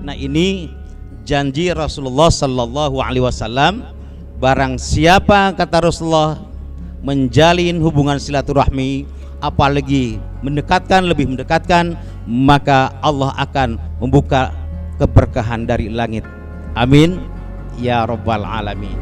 Nah, ini janji Rasulullah Sallallahu Alaihi Wasallam. Barang siapa, kata Rasulullah, menjalin hubungan silaturahmi, apalagi mendekatkan, lebih mendekatkan, maka Allah akan membuka keberkahan dari langit. Amin ya rabbal alamin.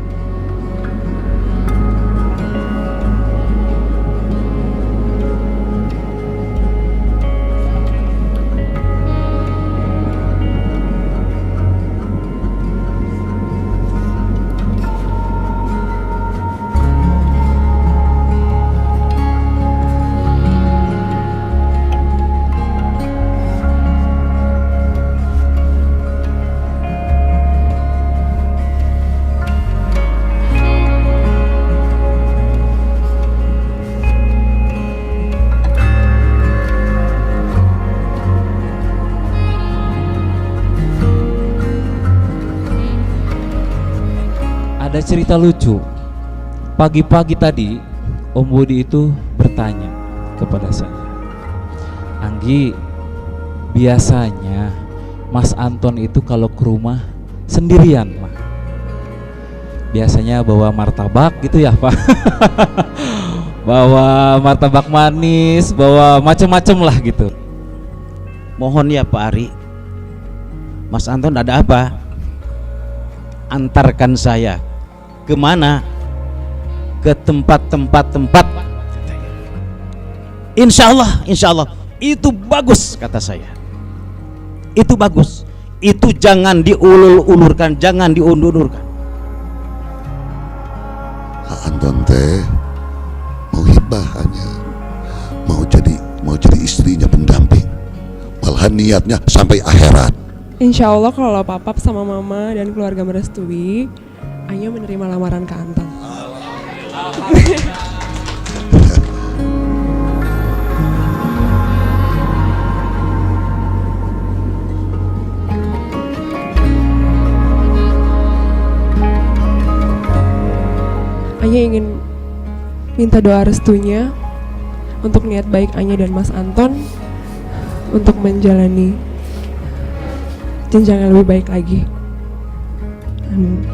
Ada cerita lucu. Pagi-pagi tadi Om Budi itu bertanya kepada saya, Anggi, biasanya Mas Anton itu kalau ke rumah sendirian lah, biasanya bawa martabak gitu ya Pak. Bawa martabak manis, bawa macem-macem lah gitu. Mohon ya Pak Ari, Mas Anton ada apa? Antarkan saya. Kemana? Ke tempat-tempat. Insya Allah itu bagus, kata saya. Itu bagus. Itu jangan diulur-ulurkan, jangan diundur-undurkan. Anton teh mau hibahannya, mau jadi istrinya pendamping, malahan niatnya sampai akhirat. Insya Allah kalau papap sama mama dan keluarga merestui, Anya menerima lamaran ke Anton. Anya ingin minta doa restunya untuk niat baik Anya dan Mas Anton untuk menjalani jenjang yang lebih baik lagi. Amin.